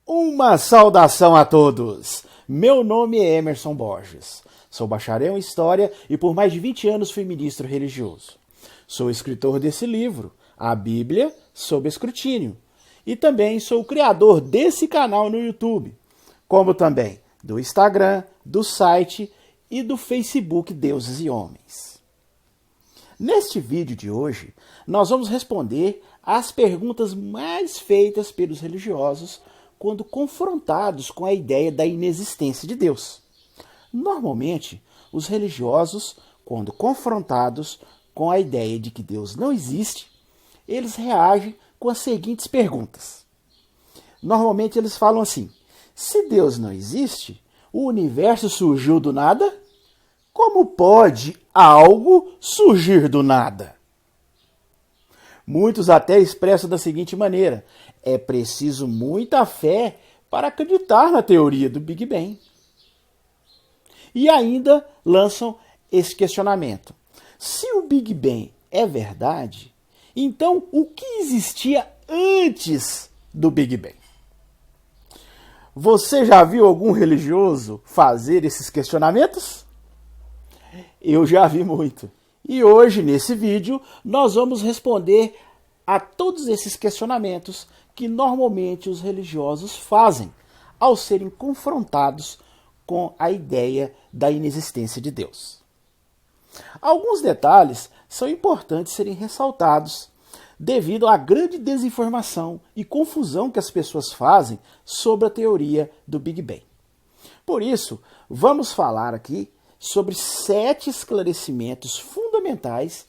Uma saudação a todos! Meu nome é Emerson Borges. Sou bacharel em História e por mais de 20 anos fui ministro religioso. Sou escritor desse livro, A Bíblia sob Escrutínio. E também sou o criador desse canal no YouTube, como também do Instagram, do site e do Facebook Deuses e Homens. Neste vídeo de hoje, nós vamos responder às perguntas mais feitas pelos religiosos quando confrontados com a ideia da inexistência de Deus. Normalmente, os religiosos, quando confrontados com a ideia de que Deus não existe, eles reagem com as seguintes perguntas. Normalmente eles falam assim: se Deus não existe, o universo surgiu do nada? Como pode algo surgir do nada? Muitos até expressam da seguinte maneira: é preciso muita fé para acreditar na teoria do Big Bang. E ainda lançam esse questionamento: se o Big Bang é verdade, então o que existia antes do Big Bang? Você já viu algum religioso fazer esses questionamentos? Eu já vi muito. E hoje, nesse vídeo, nós vamos responder a todos esses questionamentos que normalmente os religiosos fazem ao serem confrontados com a ideia da inexistência de Deus. Alguns detalhes são importantes serem ressaltados devido à grande desinformação e confusão que as pessoas fazem sobre a teoria do Big Bang. Por isso, vamos falar aqui sobre 7 esclarecimentos fundamentais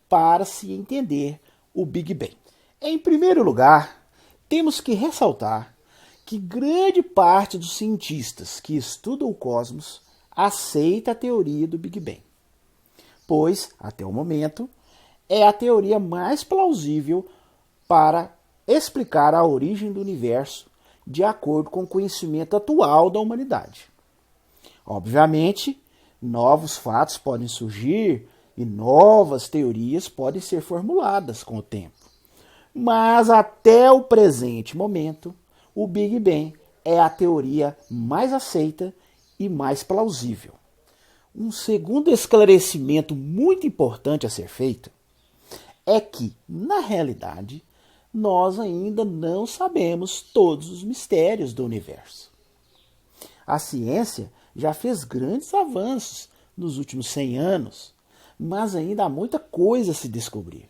para se entender o Big Bang. Em primeiro lugar, temos que ressaltar que grande parte dos cientistas que estudam o cosmos aceita a teoria do Big Bang, pois, até o momento, é a teoria mais plausível para explicar a origem do universo de acordo com o conhecimento atual da humanidade. Obviamente, novos fatos podem surgir e novas teorias podem ser formuladas com o tempo. Mas até o presente momento, o Big Bang é a teoria mais aceita e mais plausível. Um segundo esclarecimento muito importante a ser feito é que, na realidade, nós ainda não sabemos todos os mistérios do universo. A ciência já fez grandes avanços nos últimos 100 anos, mas ainda há muita coisa a se descobrir.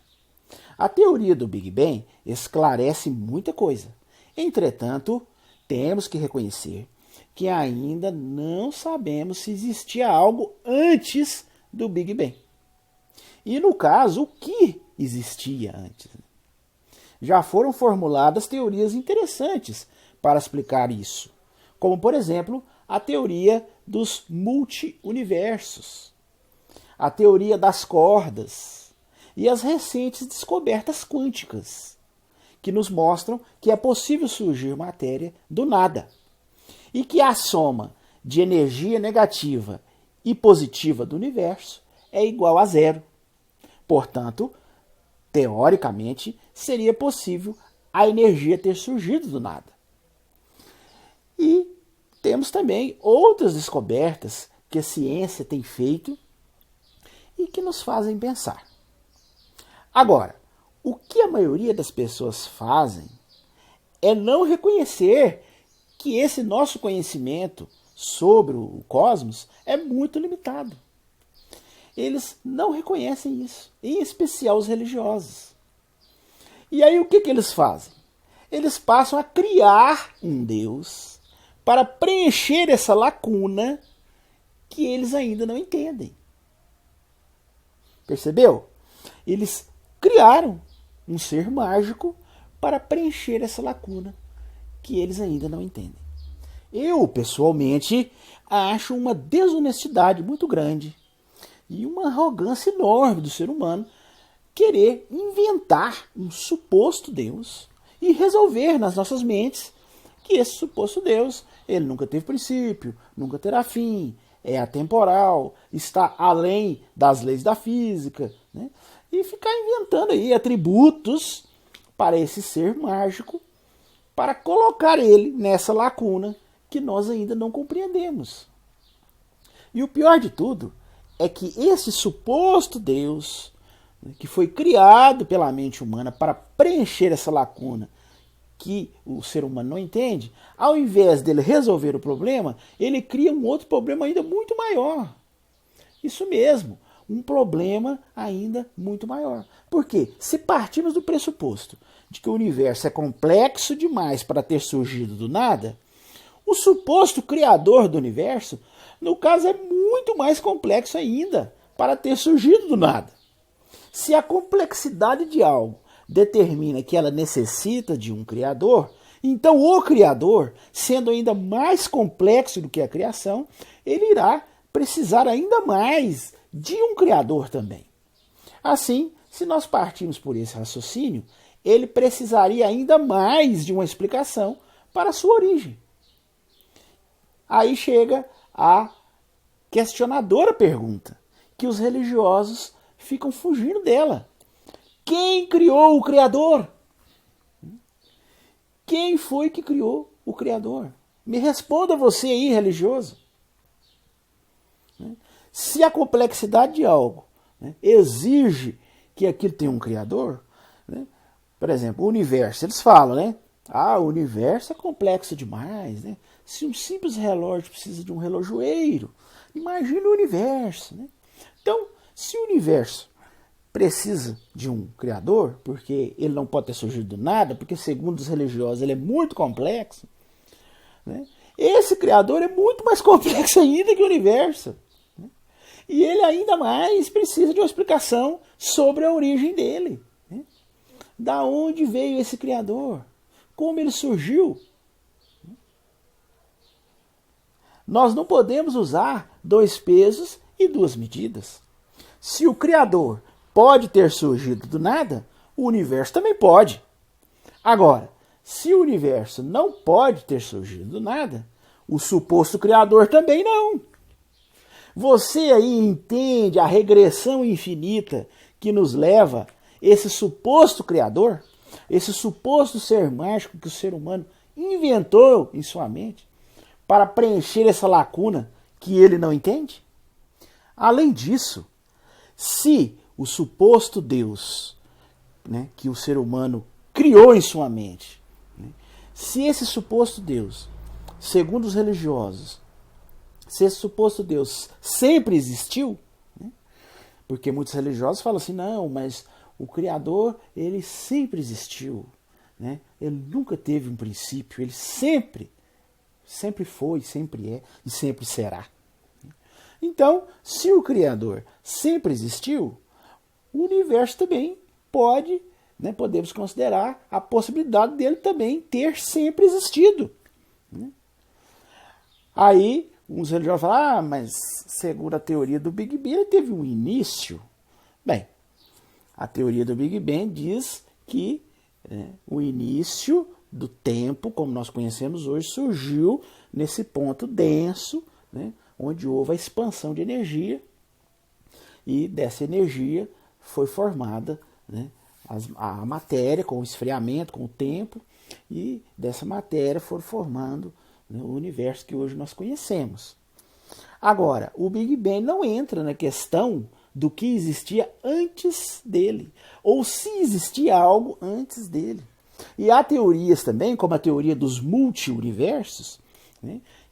A teoria do Big Bang esclarece muita coisa. Entretanto, temos que reconhecer que ainda não sabemos se existia algo antes do Big Bang. E, no caso, o que existia antes? Já foram formuladas teorias interessantes para explicar isso, como, por exemplo, a teoria dos multi-universos, a teoria das cordas e as recentes descobertas quânticas, que nos mostram que é possível surgir matéria do nada e que a soma de energia negativa e positiva do universo é igual a zero. Portanto, teoricamente, seria possível a energia ter surgido do nada. E temos também outras descobertas que a ciência tem feito e que nos fazem pensar. Agora, o que a maioria das pessoas fazem é não reconhecer que esse nosso conhecimento sobre o cosmos é muito limitado. Eles não reconhecem isso, em especial os religiosos. E aí o que eles fazem? Eles passam a criar um Deus para preencher essa lacuna que eles ainda não entendem. Percebeu? Eles criaram um ser mágico para preencher essa lacuna que eles ainda não entendem. Eu, pessoalmente, acho uma desonestidade muito grande e uma arrogância enorme do ser humano querer inventar um suposto Deus e resolver nas nossas mentes que esse suposto Deus, ele nunca teve princípio, nunca terá fim, é atemporal, está além das leis da física, né? E ficar inventando aí atributos para esse ser mágico para colocar ele nessa lacuna que nós ainda não compreendemos. E o pior de tudo é que esse suposto Deus, que foi criado pela mente humana para preencher essa lacuna que o ser humano não entende, ao invés dele resolver o problema, ele cria um outro problema ainda muito maior. Isso mesmo, um problema ainda muito maior. Por quê? Se partimos do pressuposto de que o universo é complexo demais para ter surgido do nada, o suposto criador do universo, no caso, é muito mais complexo ainda para ter surgido do nada. Se a complexidade de algo determina que ela necessita de um criador, então o criador, sendo ainda mais complexo do que a criação, ele irá precisar ainda mais de um criador também. Assim, se nós partirmos por esse raciocínio, ele precisaria ainda mais de uma explicação para a sua origem. Aí chega a questionadora pergunta, que os religiosos ficam fugindo dela. Quem criou o Criador? Quem foi que criou o Criador? Me responda você aí, religioso. Se a complexidade de algo exige que aquilo tenha um Criador, por exemplo, o universo, eles falam, o universo é complexo demais, Se um simples relógio precisa de um relojoeiro, imagina o universo, Então, se o universo precisa de um criador, porque ele não pode ter surgido do nada, porque segundo os religiosos ele é muito complexo, esse criador é muito mais complexo ainda que o universo. E ele ainda mais precisa de uma explicação sobre a origem dele. Da onde veio esse criador? Como ele surgiu? Nós não podemos usar dois pesos e duas medidas. Se o Criador pode ter surgido do nada, o universo também pode. Agora, se o universo não pode ter surgido do nada, o suposto Criador também não. Você aí entende a regressão infinita que nos leva esse suposto Criador, esse suposto ser mágico que o ser humano inventou em sua mente para preencher essa lacuna que ele não entende? Além disso, se o suposto Deus, que o ser humano criou em sua mente, se esse suposto Deus, segundo os religiosos, se esse suposto Deus sempre existiu, porque muitos religiosos falam assim, não, mas o Criador, ele sempre existiu, ele nunca teve um princípio, ele sempre foi, sempre é e sempre será. Então, se o Criador sempre existiu, o universo também pode, podemos considerar a possibilidade dele também ter sempre existido. Aí, uns religiosos falam, mas segundo a teoria do Big Bang, ele teve um início. Bem, a teoria do Big Bang diz que o início do tempo, como nós conhecemos hoje, surgiu nesse ponto denso, onde houve a expansão de energia, e dessa energia foi formada a matéria com o esfriamento, com o tempo, e dessa matéria foram formando o universo que hoje nós conhecemos. Agora, o Big Bang não entra na questão do que existia antes dele, ou se existia algo antes dele. E há teorias também, como a teoria dos multiuniversos,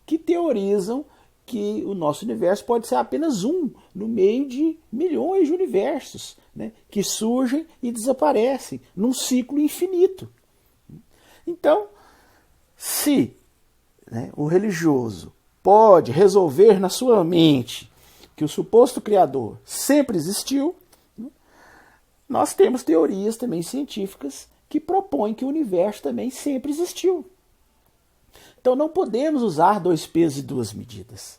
que teorizam que o nosso universo pode ser apenas um no meio de milhões de universos, que surgem e desaparecem num ciclo infinito. Então, se o religioso pode resolver na sua mente que o suposto Criador sempre existiu, nós temos teorias também científicas que propõem que o universo também sempre existiu. Então não podemos usar dois pesos e duas medidas.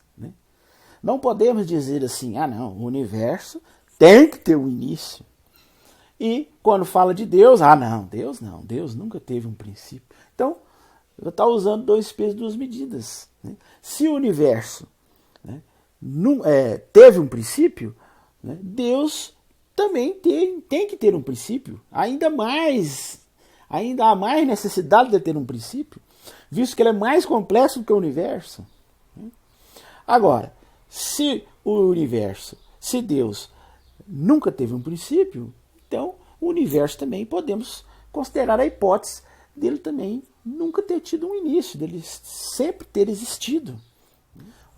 Não podemos dizer assim, não, o universo tem que ter um início. E quando fala de Deus, não, Deus nunca teve um princípio. Então, eu estou usando dois pesos e duas medidas. Se o universo teve um princípio, Deus também tem que ter um princípio, ainda mais ainda há mais necessidade de ter um princípio, visto que ele é mais complexo do que o universo. Agora, se Deus nunca teve um princípio, então o universo também podemos considerar a hipótese dele também nunca ter tido um início, dele sempre ter existido.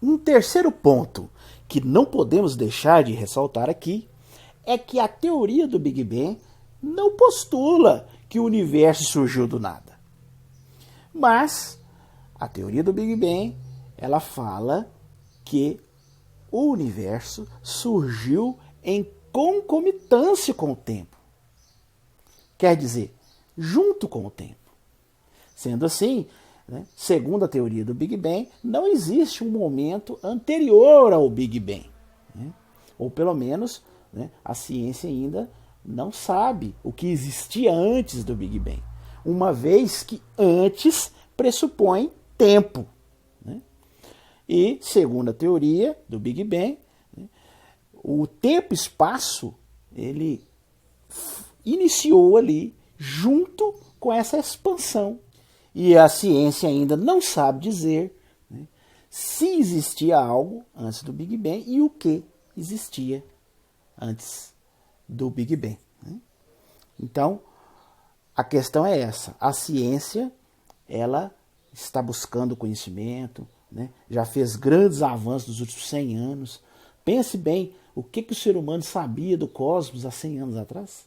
Um terceiro ponto que não podemos deixar de ressaltar aqui é que a teoria do Big Bang não postula que o universo surgiu do nada. Mas a teoria do Big Bang, ela fala que o universo surgiu em concomitância com o tempo. Quer dizer, junto com o tempo. Sendo assim, segundo a teoria do Big Bang, não existe um momento anterior ao Big Bang. Ou pelo menos a ciência ainda não sabe o que existia antes do Big Bang. Uma vez que antes pressupõe tempo. E, segundo a teoria do Big Bang, o tempo e espaço ele iniciou ali junto com essa expansão. E a ciência ainda não sabe dizer se existia algo antes do Big Bang e o que existia antes do Big Bang. Então, a questão é essa. A ciência, ela está buscando conhecimento, já fez grandes avanços nos últimos 100 anos. Pense bem, o que o ser humano sabia do cosmos há 100 anos atrás?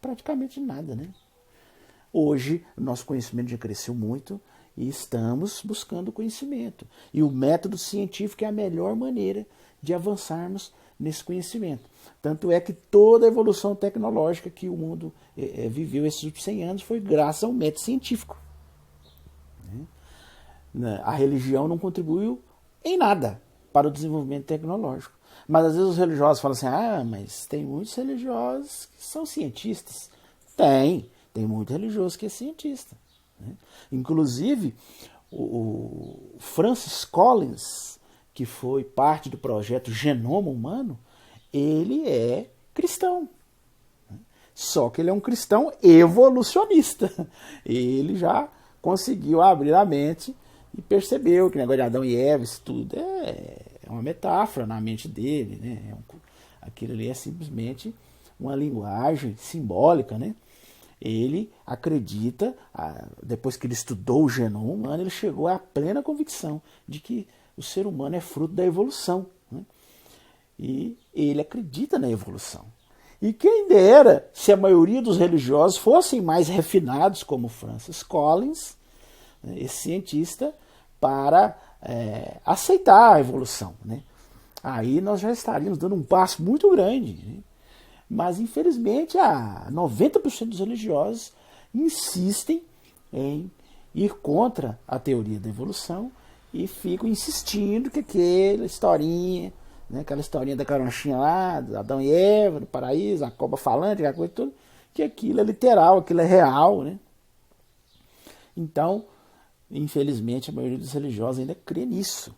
Praticamente nada, Hoje, o nosso conhecimento já cresceu muito e estamos buscando conhecimento. E o método científico é a melhor maneira de avançarmos nesse conhecimento. Tanto é que toda a evolução tecnológica que o mundo viveu esses últimos 100 anos foi graças ao método científico. A religião não contribuiu em nada para o desenvolvimento tecnológico. Mas às vezes os religiosos falam assim, mas tem muitos religiosos que são cientistas. Tem muito religioso que é cientista. Inclusive, o Francis Collins, que foi parte do projeto Genoma Humano, ele é cristão. Só que ele é um cristão evolucionista. Ele já conseguiu abrir a mente e percebeu que o negócio de Adão e Eva, isso tudo é uma metáfora na mente dele. Aquilo ali é simplesmente uma linguagem simbólica. Ele acredita, depois que ele estudou o genoma humano, ele chegou à plena convicção de que o ser humano é fruto da evolução. E ele acredita na evolução. E quem dera se a maioria dos religiosos fossem mais refinados, como Francis Collins, esse cientista, para aceitar a evolução. Aí nós já estaríamos dando um passo muito grande. Mas, infelizmente, 90% dos religiosos insistem em ir contra a teoria da evolução e ficam insistindo que aquela historinha, aquela historinha da caronchinha lá, de Adão e Eva, do paraíso, a cobra falante, aquela coisa toda, que aquilo é literal, aquilo é real. Então, infelizmente, a maioria dos religiosos ainda crê nisso.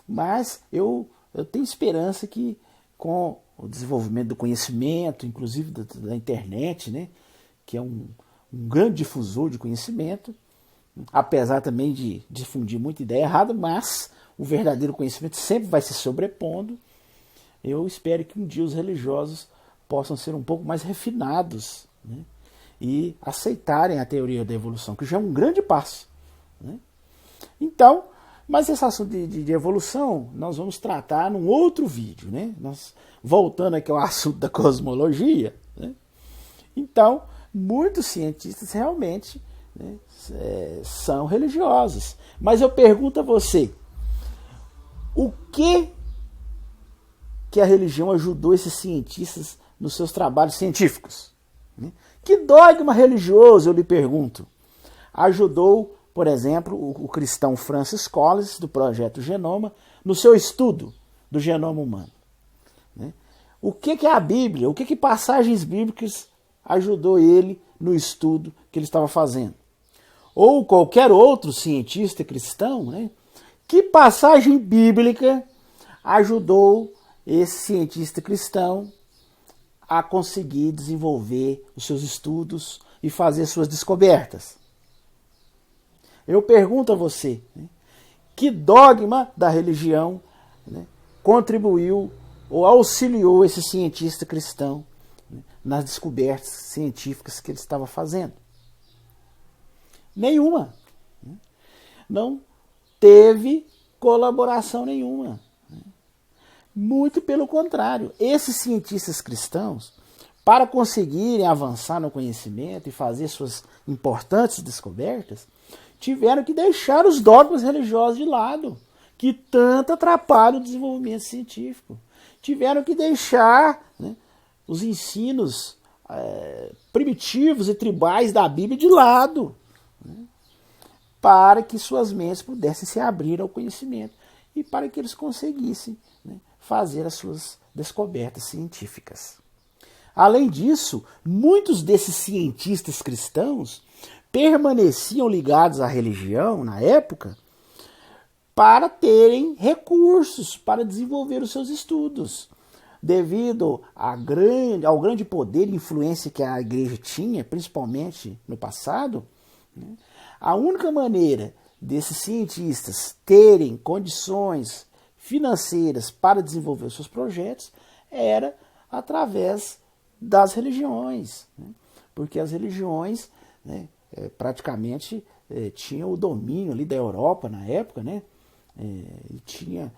Mas eu tenho esperança que, com o desenvolvimento do conhecimento, inclusive da internet, que é um grande difusor de conhecimento, apesar também de difundir muita ideia errada, mas o verdadeiro conhecimento sempre vai se sobrepondo. Eu espero que um dia os religiosos possam ser um pouco mais refinados e aceitarem a teoria da evolução, que já é um grande passo. Então, mas esse assunto de evolução nós vamos tratar num outro vídeo. Nós, voltando aqui ao assunto da cosmologia, então, muitos cientistas realmente são religiosos. Mas eu pergunto a você, o que a religião ajudou esses cientistas nos seus trabalhos científicos? Que dogma religioso, eu lhe pergunto, ajudou, por exemplo, o cristão Francis Collins, do Projeto Genoma, no seu estudo do genoma humano? O que é a Bíblia? O que passagens bíblicas ajudou ele no estudo que ele estava fazendo? Ou qualquer outro cientista cristão, que passagem bíblica ajudou esse cientista cristão a conseguir desenvolver os seus estudos e fazer suas descobertas? Eu pergunto a você, né, que dogma da religião, né, contribuiu ou auxiliou esse cientista cristão, né, nas descobertas científicas que ele estava fazendo? Nenhuma. Não teve colaboração nenhuma. Muito pelo contrário. Esses cientistas cristãos, para conseguirem avançar no conhecimento e fazer suas importantes descobertas, tiveram que deixar os dogmas religiosos de lado, que tanto atrapalham o desenvolvimento científico. Tiveram que deixar, né, os ensinos primitivos e tribais da Bíblia de lado, né, para que suas mentes pudessem se abrir ao conhecimento e para que eles conseguissem, né, fazer as suas descobertas científicas. Além disso, muitos desses cientistas cristãos permaneciam ligados à religião na época para terem recursos para desenvolver os seus estudos. Devido ao grande poder e influência que a igreja tinha, principalmente no passado, né, a única maneira desses cientistas terem condições financeiras para desenvolver os seus projetos era através das religiões, né? Porque as religiões, né, praticamente tinham o domínio ali da Europa na época, né? E tinha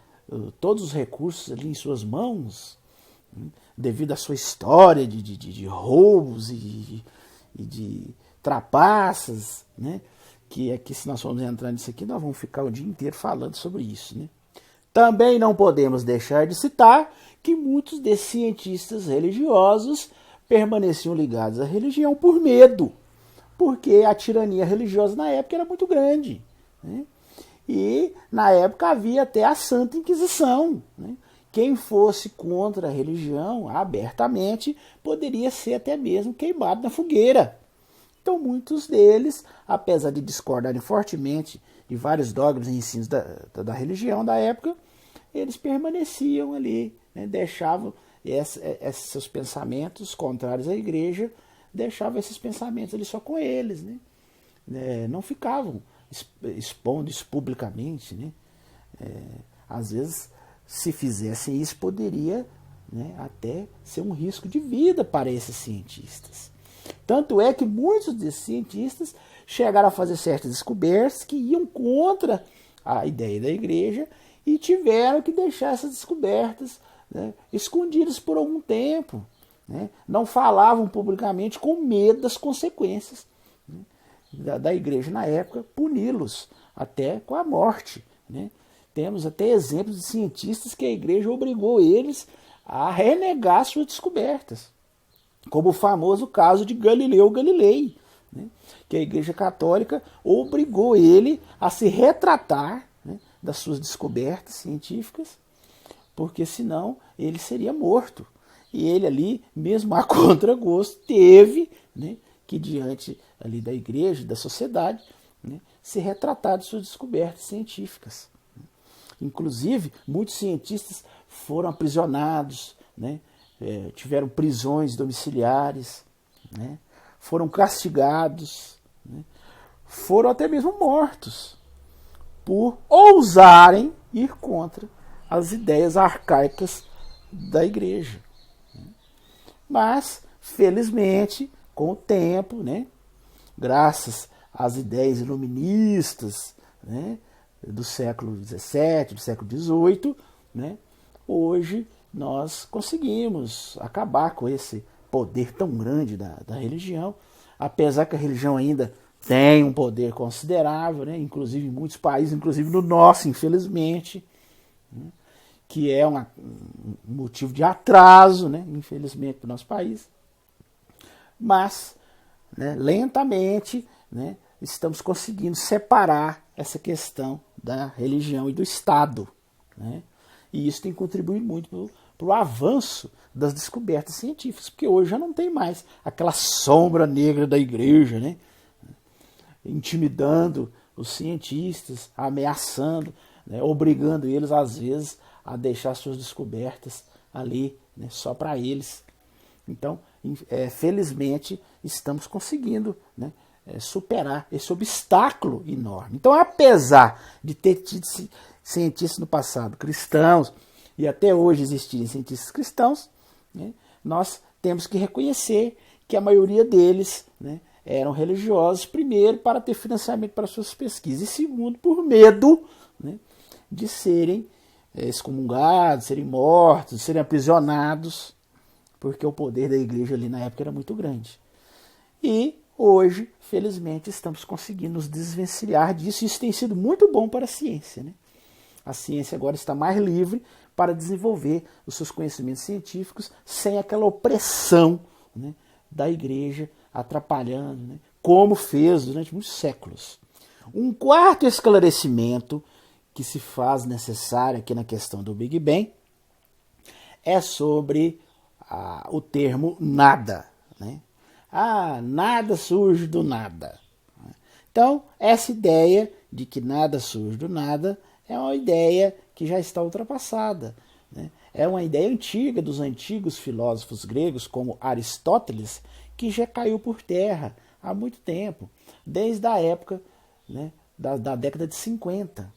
todos os recursos ali em suas mãos, né, devido à sua história de roubos e de trapaças, né? Que aqui, se nós formos entrar nisso aqui, nós vamos ficar o dia inteiro falando sobre isso, né? Também não podemos deixar de citar que muitos desses cientistas religiosos permaneciam ligados à religião por medo, porque a tirania religiosa na época era muito grande, né? E na época havia até a Santa Inquisição, né? Quem fosse contra a religião abertamente poderia ser até mesmo queimado na fogueira. Então muitos deles, apesar de discordarem fortemente de vários dogmas e ensinos da religião da época, eles permaneciam ali, né, deixavam esses seus pensamentos contrários à igreja, deixavam esses pensamentos ali só com eles, né? Não ficavam expondo isso publicamente, né? Às vezes, se fizessem isso, poderia, né, até ser um risco de vida para esses cientistas. Tanto é que muitos desses cientistas chegaram a fazer certas descobertas que iam contra a ideia da igreja e tiveram que deixar essas descobertas, né, escondidas por algum tempo, né? Não falavam publicamente com medo das consequências, né, da igreja na época, puni-los até com a morte, né? Temos até exemplos de cientistas que a igreja obrigou eles a renegar suas descobertas, como o famoso caso de Galileu Galilei, né, que a Igreja Católica obrigou ele a se retratar, né, das suas descobertas científicas, porque senão ele seria morto. E ele ali, mesmo a contragosto, teve, né, que diante ali da igreja, da sociedade, né, se retratar de suas descobertas científicas. Inclusive, muitos cientistas foram aprisionados, né, tiveram prisões domiciliares, né, foram castigados, né, foram até mesmo mortos por ousarem ir contra as ideias arcaicas da igreja. Mas, felizmente, com o tempo, né, graças às ideias iluministas, né, do século XVII, do século XVIII, né, hoje nós conseguimos acabar com esse poder tão grande da religião, apesar que a religião ainda tem um poder considerável, né, inclusive em muitos países, inclusive no nosso, infelizmente, né, que é um motivo de atraso, né, infelizmente, do nosso país. Mas, né, lentamente, né, estamos conseguindo separar essa questão da religião e do Estado, né? E isso tem contribuído muito para o avanço das descobertas científicas, porque hoje já não tem mais aquela sombra negra da igreja, né, intimidando os cientistas, ameaçando, né, obrigando eles, às vezes, a deixar suas descobertas ali, né, só para eles. Então, felizmente, estamos conseguindo, né, superar esse obstáculo enorme. Então, apesar de ter tido cientistas no passado cristãos, e até hoje existirem cientistas cristãos, né, nós temos que reconhecer que a maioria deles, né, eram religiosos, primeiro, para ter financiamento para suas pesquisas, e segundo, por medo, né, de serem excomungados, serem mortos, serem aprisionados, porque o poder da igreja ali na época era muito grande. E hoje, felizmente, estamos conseguindo nos desvencilhar disso, e isso tem sido muito bom para a ciência, né? A ciência agora está mais livre para desenvolver os seus conhecimentos científicos sem aquela opressão, né, da igreja atrapalhando, né, como fez durante muitos séculos. Um quarto esclarecimento que se faz necessário aqui na questão do Big Bang é sobre o termo nada, né? Nada surge do nada. Então, essa ideia de que nada surge do nada é uma ideia que já está ultrapassada, né? É uma ideia antiga dos antigos filósofos gregos, como Aristóteles, que já caiu por terra há muito tempo, desde a época, né, da década de 50.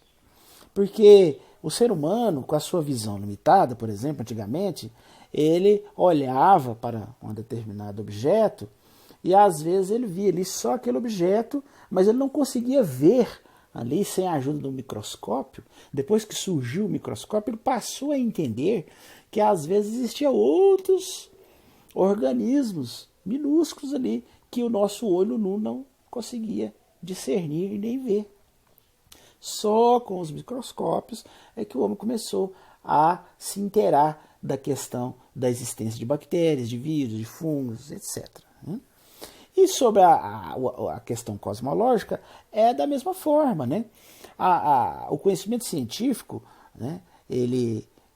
Porque o ser humano, com a sua visão limitada, por exemplo, antigamente, ele olhava para um determinado objeto e às vezes ele via ali só aquele objeto, mas ele não conseguia ver ali sem a ajuda do microscópio. Depois que surgiu o microscópio, ele passou a entender que às vezes existiam outros organismos minúsculos ali que o nosso olho nu não conseguia discernir e nem ver. Só com os microscópios é que o homem começou a se inteirar da questão da existência de bactérias, de vírus, de fungos, etc. E sobre a questão cosmológica, é da mesma forma, né? O conhecimento científico, né,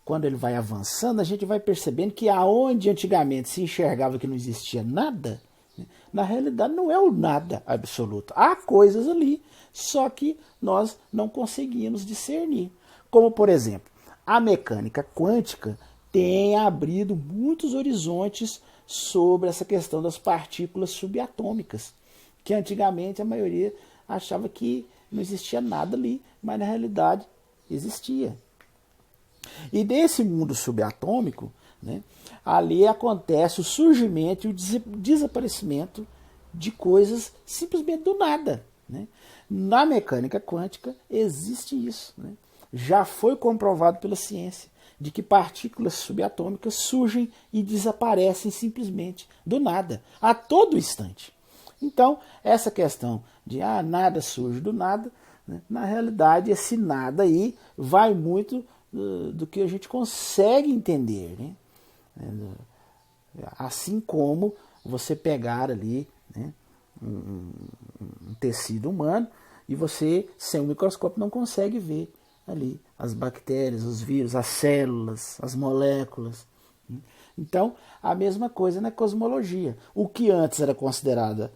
quando ele vai avançando, a gente vai percebendo que aonde antigamente se enxergava que não existia nada, né, na realidade não é o nada absoluto. Há coisas ali, só que nós não conseguimos discernir. Como, por exemplo, a mecânica quântica tem abrido muitos horizontes sobre essa questão das partículas subatômicas, que antigamente a maioria achava que não existia nada ali, mas na realidade existia. E desse mundo subatômico, né, ali acontece o surgimento e o desaparecimento de coisas simplesmente do nada, né? Na mecânica quântica existe isso, né? Já foi comprovado pela ciência de que partículas subatômicas surgem e desaparecem simplesmente do nada, a todo instante. Então, essa questão de nada surge do nada, né, na realidade, esse nada aí vai muito do que a gente consegue entender, né? Assim como você pegar ali, né, um tecido humano e você, sem o microscópio, não consegue ver ali as bactérias, os vírus, as células, as moléculas. Então, a mesma coisa na cosmologia. O que antes era considerado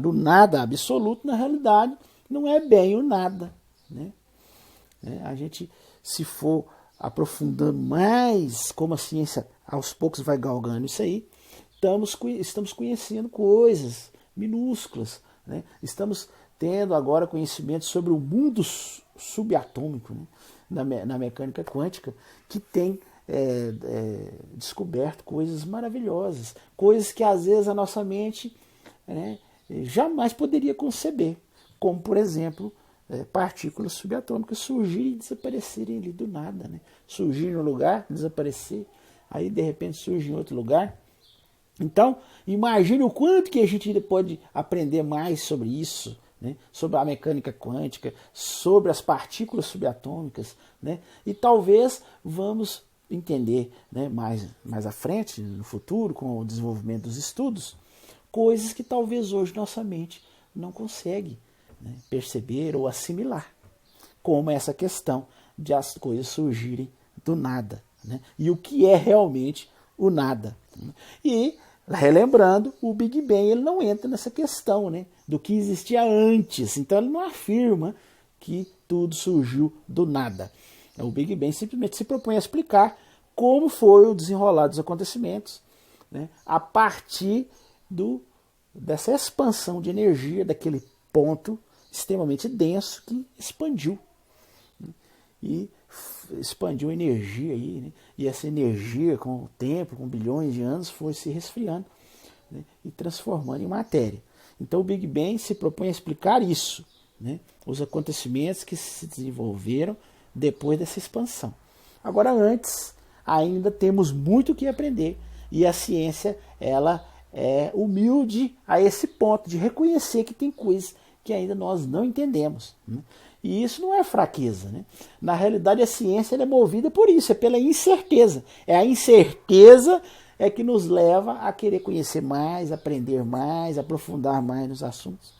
o nada absoluto, na realidade, não é bem o nada, né? A gente, se for aprofundando mais como a ciência aos poucos vai galgando isso aí, estamos conhecendo coisas minúsculas, né? Estamos tendo agora conhecimento sobre o mundo subatômico, né, na mecânica quântica, que tem descoberto coisas maravilhosas, coisas que às vezes a nossa mente, né, jamais poderia conceber, como por exemplo partículas subatômicas surgirem e desaparecerem ali do nada, né? Surgir em um lugar, desaparecer, aí de repente surge em outro lugar. Então, imagine o quanto que a gente ainda pode aprender mais sobre isso, né? Sobre a mecânica quântica, sobre as partículas subatômicas, né? E talvez vamos entender, né, mais à frente, no futuro, com o desenvolvimento dos estudos, coisas que talvez hoje nossa mente não consegue, né, perceber ou assimilar, como essa questão de as coisas surgirem do nada, né? E o que é realmente o nada. E, relembrando, o Big Bang ele não entra nessa questão, né, do que existia antes. Então ele não afirma que tudo surgiu do nada. O Big Bang simplesmente se propõe a explicar como foi o desenrolar dos acontecimentos né, a partir dessa expansão de energia, daquele ponto extremamente denso que expandiu. Né, e expandiu energia aí, né, e essa energia com o tempo, com bilhões de anos, foi se resfriando, né, e transformando em matéria. Então o Big Bang se propõe a explicar isso, né, os acontecimentos que se desenvolveram depois dessa expansão. Agora, antes, ainda temos muito o que aprender, e a ciência ela é humilde a esse ponto de reconhecer que tem coisas que ainda nós não entendemos, né? E isso não é fraqueza, né? Na realidade, a ciência ela é movida por isso, é pela incerteza. É a incerteza que nos leva a querer conhecer mais, aprender mais, aprofundar mais nos assuntos.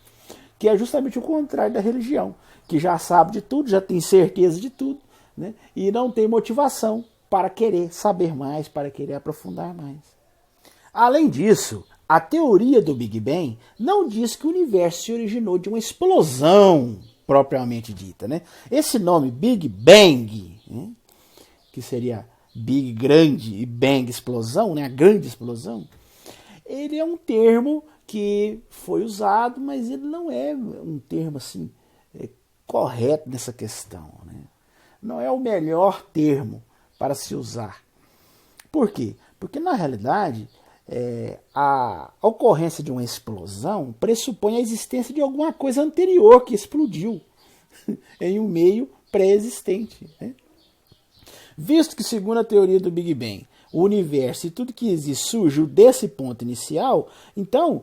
Que é justamente o contrário da religião, que já sabe de tudo, já tem certeza de tudo, né? E não tem motivação para querer saber mais, para querer aprofundar mais. Além disso, a teoria do Big Bang não diz que o universo se originou de uma explosão propriamente dita, né? Esse nome Big Bang, né, que seria Big grande e Bang explosão, né, a grande explosão, ele é um termo que foi usado, mas ele não é um termo assim correto nessa questão, né? Não é o melhor termo para se usar. Por quê? Porque na realidade a ocorrência de uma explosão pressupõe a existência de alguma coisa anterior que explodiu em um meio pré-existente, né? Visto que, segundo a teoria do Big Bang, o universo e tudo que existe surgiu desse ponto inicial, então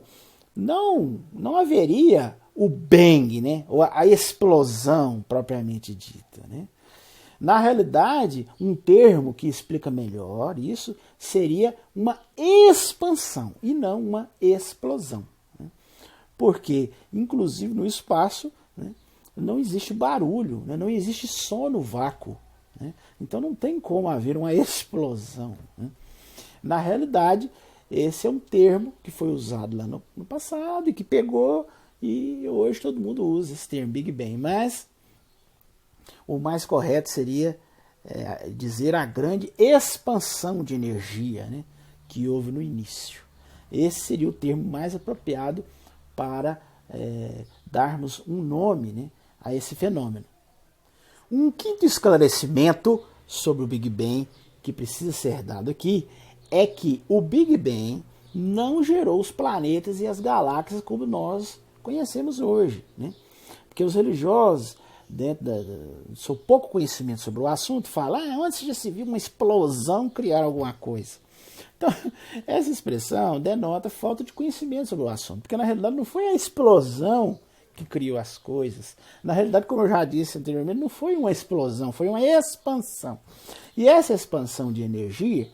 não haveria o bang, né? Ou a explosão propriamente dita, né? Na realidade, um termo que explica melhor isso seria uma expansão e não uma explosão, né? Porque, inclusive no espaço, né, não existe barulho, né, não existe som no vácuo, né? Então não tem como haver uma explosão, né? Na realidade, esse é um termo que foi usado lá no passado e que pegou, e hoje todo mundo usa esse termo Big Bang, mas o mais correto seria dizer a grande expansão de energia, né, que houve no início. Esse seria o termo mais apropriado para darmos um nome, né, a esse fenômeno. Um quinto esclarecimento sobre o Big Bang que precisa ser dado aqui é que o Big Bang não gerou os planetas e as galáxias como nós conhecemos hoje, né? Porque os religiosos, dentro do seu pouco conhecimento sobre o assunto, falam: antes já se viu uma explosão criar alguma coisa. Então, essa expressão denota falta de conhecimento sobre o assunto, porque na realidade não foi a explosão que criou as coisas. Na realidade, como eu já disse anteriormente, não foi uma explosão, foi uma expansão. E essa expansão de energia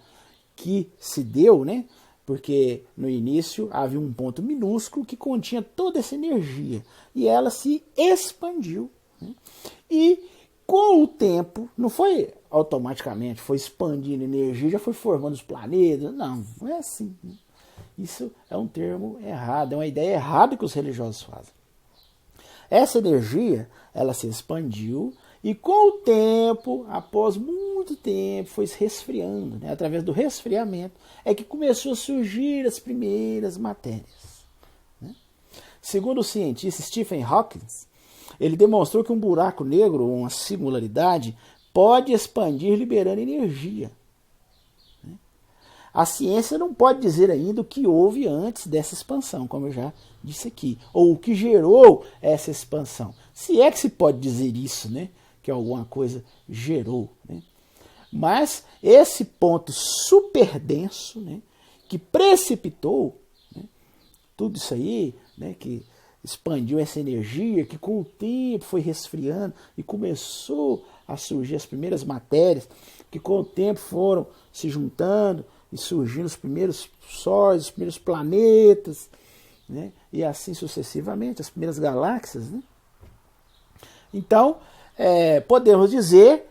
que se deu, né, porque no início havia um ponto minúsculo que continha toda essa energia e ela se expandiu, né? E com o tempo, não foi automaticamente, foi expandindo energia, já foi formando os planetas. Não é assim, né? Isso é um termo errado, é uma ideia errada que os religiosos fazem. Essa energia, ela se expandiu e com o tempo, após muito tempo, foi se resfriando, né? Através do resfriamento é que começou a surgir as primeiras matérias, né? Segundo o cientista Stephen Hawking, ele demonstrou que um buraco negro, ou uma singularidade, pode expandir liberando energia. A ciência não pode dizer ainda o que houve antes dessa expansão, como eu já disse aqui, ou o que gerou essa expansão. Se é que se pode dizer isso, né? Que alguma coisa gerou, né? Mas esse ponto super denso, né, que precipitou, né, tudo isso aí, né, que expandiu essa energia, que com o tempo foi resfriando e começou a surgir as primeiras matérias, que com o tempo foram se juntando e surgindo os primeiros sóis, os primeiros planetas, né, e assim sucessivamente, as primeiras galáxias, né? Então, podemos dizer,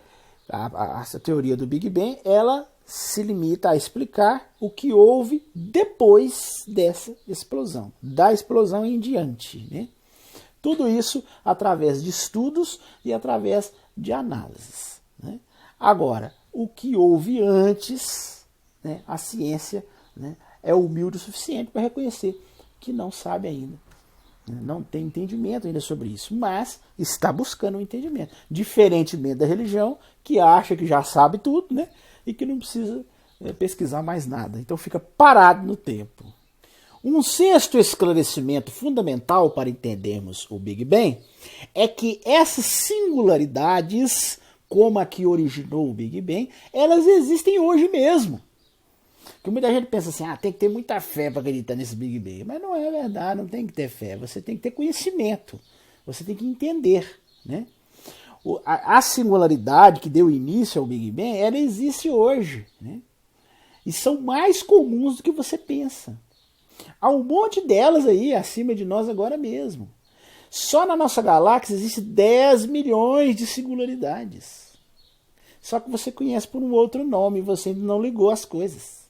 essa teoria do Big Bang, ela se limita a explicar o que houve depois dessa explosão, da explosão em diante, né? Tudo isso através de estudos e através de análises, né? Agora, o que houve antes, né, a ciência, né, é humilde o suficiente para reconhecer que não sabe ainda. Não tem entendimento ainda sobre isso, mas está buscando um entendimento. Diferentemente da religião, que acha que já sabe tudo, né? E que não precisa pesquisar mais nada. Então fica parado no tempo. Um sexto esclarecimento fundamental para entendermos o Big Bang é que essas singularidades, como a que originou o Big Bang, elas existem hoje mesmo. Porque muita gente pensa assim, tem que ter muita fé para acreditar nesse Big Bang. Mas não é verdade, não tem que ter fé. Você tem que ter conhecimento. Você tem que entender, né? A singularidade que deu início ao Big Bang, ela existe hoje, né? E são mais comuns do que você pensa. Há um monte delas aí acima de nós agora mesmo. Só na nossa galáxia existe 10 milhões de singularidades. Só que você conhece por um outro nome e você ainda não ligou as coisas.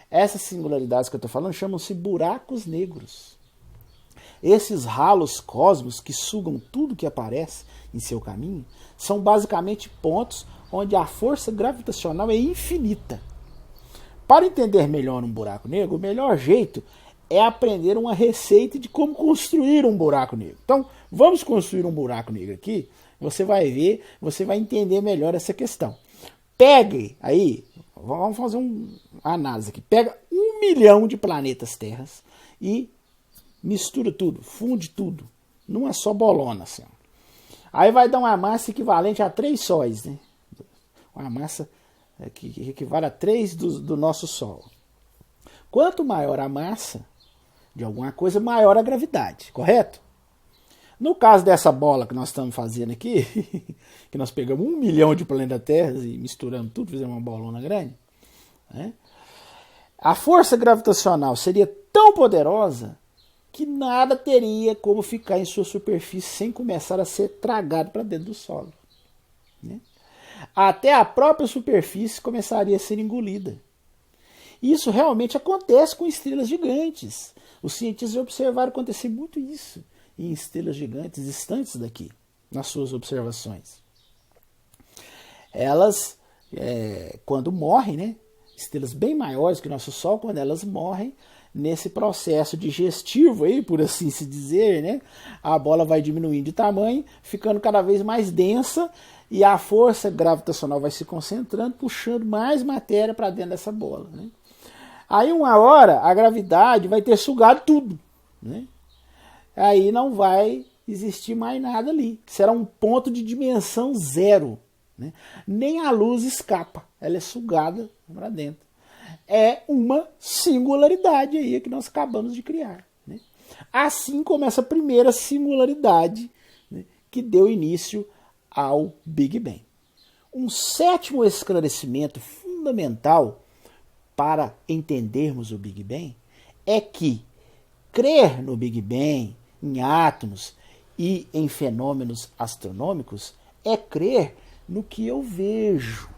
Essas singularidades que eu estou falando chamam-se buracos negros. Esses ralos cósmicos que sugam tudo que aparece em seu caminho são basicamente pontos onde a força gravitacional é infinita. Para entender melhor um buraco negro, o melhor jeito é aprender uma receita de como construir um buraco negro. Então, vamos construir um buraco negro aqui. Você vai ver, você vai entender melhor essa questão. Pegue aí, vamos fazer uma análise aqui. Pega 1 milhão de planetas terras e mistura tudo, funde tudo, numa só bolona. Assim. Aí vai dar uma massa equivalente a 3 sóis, né? Uma massa que equivale a 3 do nosso Sol. Quanto maior a massa de alguma coisa, maior a gravidade, correto? No caso dessa bola que nós estamos fazendo aqui, que nós pegamos 1 milhão de planetas Terra e misturamos tudo, fizemos uma bolona grande, né? A força gravitacional seria tão poderosa que nada teria como ficar em sua superfície sem começar a ser tragado para dentro do solo, né? Até a própria superfície começaria a ser engolida. Isso realmente acontece com estrelas gigantes. Os cientistas observaram acontecer muito isso em estrelas gigantes distantes daqui, nas suas observações. Elas, quando morrem, né, estrelas bem maiores que o nosso Sol, quando elas morrem, nesse processo digestivo, aí, por assim se dizer, né, a bola vai diminuindo de tamanho, ficando cada vez mais densa, e a força gravitacional vai se concentrando, puxando mais matéria para dentro dessa bola, né? Aí uma hora a gravidade vai ter sugado tudo, né? Aí não vai existir mais nada ali. Será um ponto de dimensão zero, né? Nem a luz escapa, ela é sugada para dentro. É uma singularidade aí que nós acabamos de criar, né? Assim como essa primeira singularidade, né, que deu início ao Big Bang. Um sétimo esclarecimento fundamental para entendermos o Big Bang é que crer no Big Bang, em átomos e em fenômenos astronômicos é crer no que eu vejo.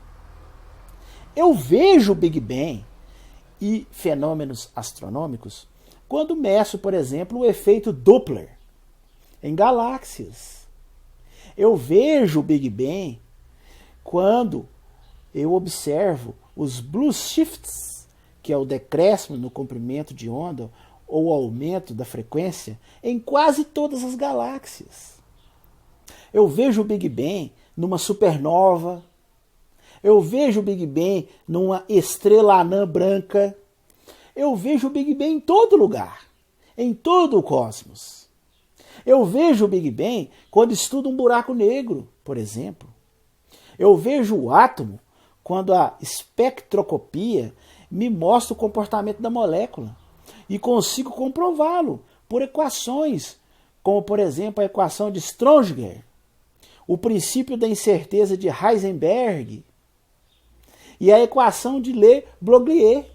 Eu vejo o Big Bang e fenômenos astronômicos quando meço, por exemplo, o efeito Doppler em galáxias. Eu vejo o Big Bang quando eu observo os blue shifts, que é o decréscimo no comprimento de onda ou o aumento da frequência em quase todas as galáxias. Eu vejo o Big Bang numa supernova. Eu vejo o Big Bang numa estrela anã branca. Eu vejo o Big Bang em todo lugar, em todo o cosmos. Eu vejo o Big Bang quando estudo um buraco negro, por exemplo. Eu vejo o átomo quando a espectroscopia me mostra o comportamento da molécula e consigo comprová-lo por equações, como por exemplo a equação de Schrödinger, o princípio da incerteza de Heisenberg e a equação de Le-Broglie.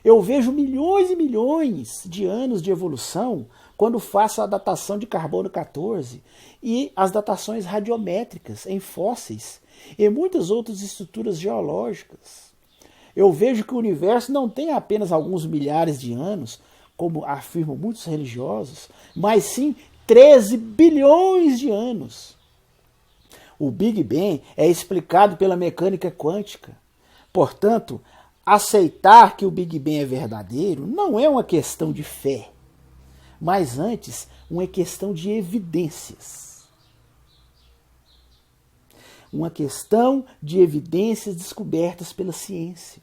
Eu vejo milhões e milhões de anos de evolução quando faço a datação de carbono 14 e as datações radiométricas em fósseis e muitas outras estruturas geológicas. Eu vejo que o universo não tem apenas alguns milhares de anos, como afirmam muitos religiosos, mas sim 13 bilhões de anos. O Big Bang é explicado pela mecânica quântica. Portanto, aceitar que o Big Bang é verdadeiro não é uma questão de fé, mas antes uma questão de evidências. Uma questão de evidências descobertas pela ciência,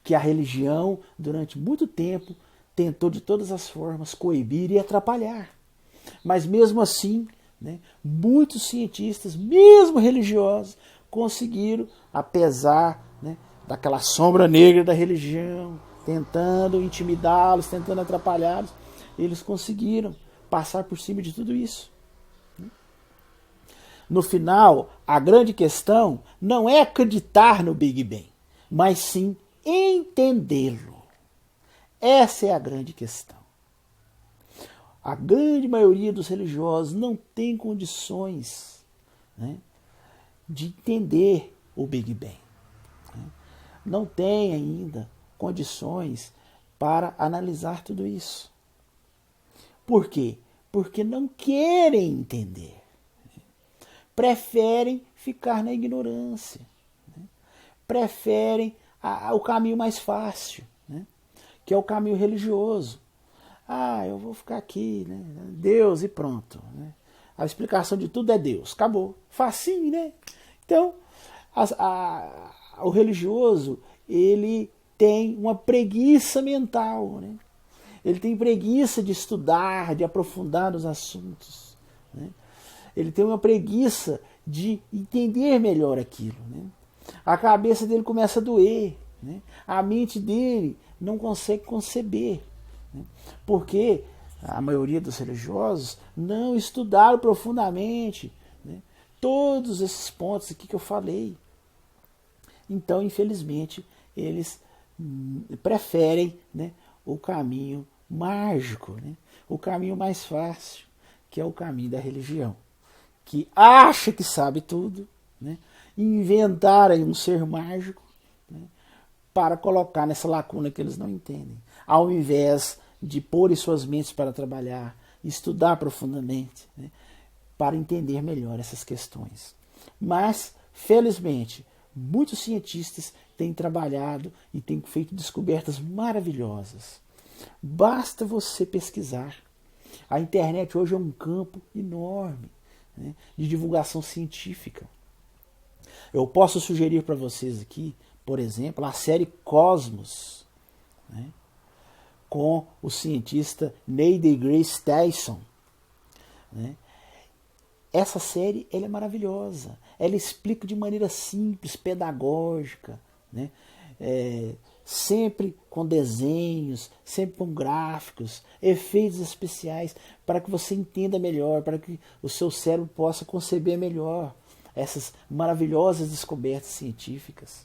que a religião, durante muito tempo, tentou de todas as formas coibir e atrapalhar. Mas mesmo assim, né, muitos cientistas, mesmo religiosos, conseguiram, apesar, né, daquela sombra negra da religião, tentando intimidá-los, tentando atrapalhá-los, eles conseguiram passar por cima de tudo isso. No final, a grande questão não é acreditar no Big Bang, mas sim entendê-lo. Essa é a grande questão. A grande maioria dos religiosos não tem condições, né, de entender o Big Bang. Né? Não tem ainda condições para analisar tudo isso. Por quê? Porque não querem entender. Preferem ficar na ignorância. Né? Preferem o caminho mais fácil, né? Que é o caminho religioso. Eu vou ficar aqui, né? Deus e pronto. Né? A explicação de tudo é Deus. Acabou. Facinho, né? Então, o religioso, ele tem uma preguiça mental, né? Ele tem preguiça de estudar, de aprofundar nos assuntos. Né? Ele tem uma preguiça de entender melhor aquilo. Né? A cabeça dele começa a doer. Né? A mente dele não consegue conceber. Né? Porque a maioria dos religiosos não estudaram profundamente, né, todos esses pontos aqui que eu falei. Então, infelizmente, eles preferem, né, o caminho mágico, né, o caminho mais fácil, que é o caminho da religião, que acha que sabe tudo, né, inventaram um ser mágico, né, para colocar nessa lacuna que eles não entendem, ao invés de pôr em suas mentes para trabalhar, estudar profundamente, né, para entender melhor essas questões. Mas, felizmente, muitos cientistas têm trabalhado e têm feito descobertas maravilhosas. Basta você pesquisar. A internet hoje é um campo enorme, né, de divulgação científica. Eu posso sugerir para vocês aqui, por exemplo, a série Cosmos, né, com o cientista Neil deGrasse Tyson. Né? Essa série ela é maravilhosa. Ela explica de maneira simples, pedagógica, né? Sempre com desenhos, sempre com gráficos, efeitos especiais, para que você entenda melhor, para que o seu cérebro possa conceber melhor essas maravilhosas descobertas científicas.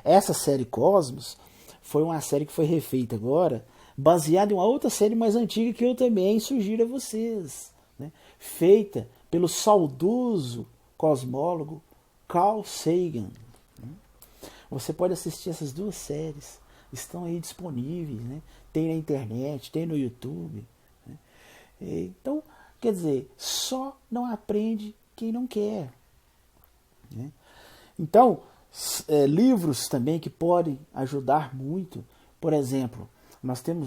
Essa série Cosmos foi uma série que foi refeita agora, baseada em uma outra série mais antiga que eu também sugiro a vocês, né? Feita pelo saudoso cosmólogo Carl Sagan. Você pode assistir essas duas séries, estão aí disponíveis, né? Tem na internet, tem no YouTube. Né? Então, quer dizer, só não aprende quem não quer. Né? Então, livros também que podem ajudar muito. Por exemplo,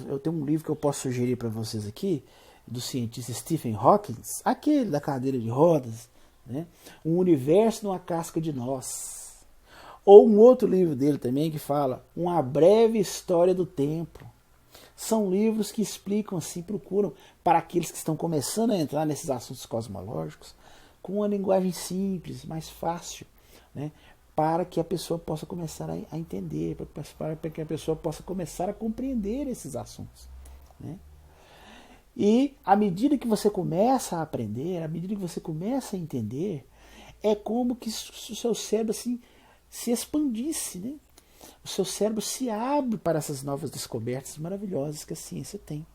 eu tenho um livro que eu posso sugerir para vocês aqui, do cientista Stephen Hawking, aquele da cadeira de rodas, né? Um universo numa casca de nós. Ou um outro livro dele também que fala Uma Breve História do Tempo. São livros que explicam, assim, procuram para aqueles que estão começando a entrar nesses assuntos cosmológicos com uma linguagem simples, mais fácil, né? Para que a pessoa possa começar a entender, para que a pessoa possa começar a compreender esses assuntos. Né? E à medida que você começa a aprender, à medida que você começa a entender, é como que o seu cérebro assim, se expandisse. Né? O seu cérebro se abre para essas novas descobertas maravilhosas que a ciência tem.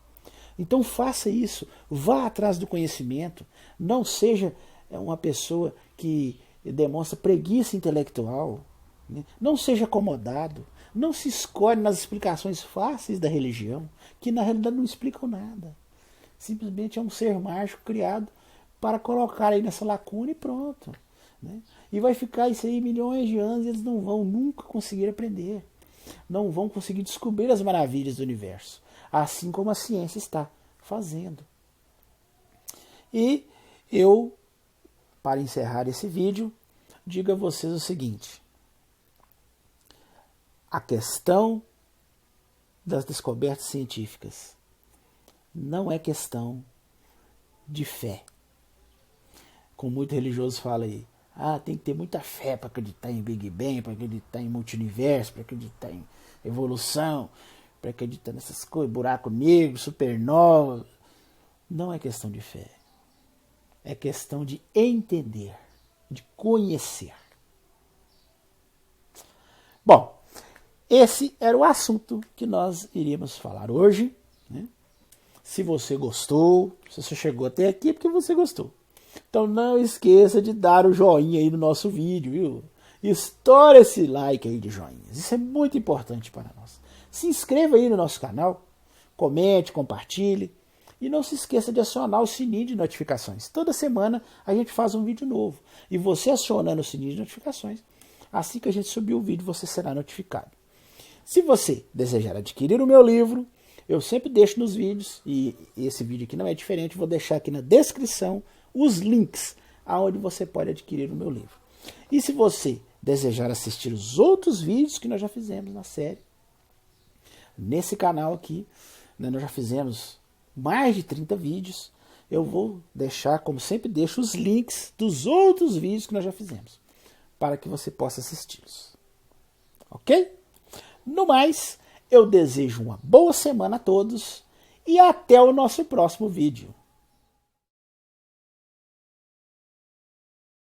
Então faça isso, vá atrás do conhecimento, não seja uma pessoa que demonstra preguiça intelectual, né? Não seja acomodado, não se escolhe nas explicações fáceis da religião, que na realidade não explicam nada. Simplesmente é um ser mágico criado para colocar aí nessa lacuna e pronto. né? E vai ficar isso aí milhões de anos e eles não vão nunca conseguir aprender. Não vão conseguir descobrir as maravilhas do universo. Assim como a ciência está fazendo. E eu, para encerrar esse vídeo, digo a vocês o seguinte. A questão das descobertas científicas não é questão de fé. Como muito religioso fala aí, tem que ter muita fé para acreditar em Big Bang, para acreditar em multiverso, para acreditar em evolução, para acreditar nessas coisas, buraco negro, supernova. Não é questão de fé. É questão de entender, de conhecer. Bom, esse era o assunto que nós iríamos falar hoje, né? Se você gostou, se você chegou até aqui é porque você gostou. Então não esqueça de dar o joinha aí no nosso vídeo, viu? Estoura esse like aí de joinhas. Isso é muito importante para nós. Se inscreva aí no nosso canal, comente, compartilhe. E não se esqueça de acionar o sininho de notificações. Toda semana a gente faz um vídeo novo. E você acionando o sininho de notificações, assim que a gente subir o vídeo, você será notificado. Se você desejar adquirir o meu livro, eu sempre deixo nos vídeos, e esse vídeo aqui não é diferente, vou deixar aqui na descrição os links aonde você pode adquirir o meu livro. E se você desejar assistir os outros vídeos que nós já fizemos na série, nesse canal aqui, né, nós já fizemos mais de 30 vídeos, eu vou deixar, como sempre deixo, os links dos outros vídeos que nós já fizemos, para que você possa assisti-los. Ok? No mais, eu desejo uma boa semana a todos e até o nosso próximo vídeo.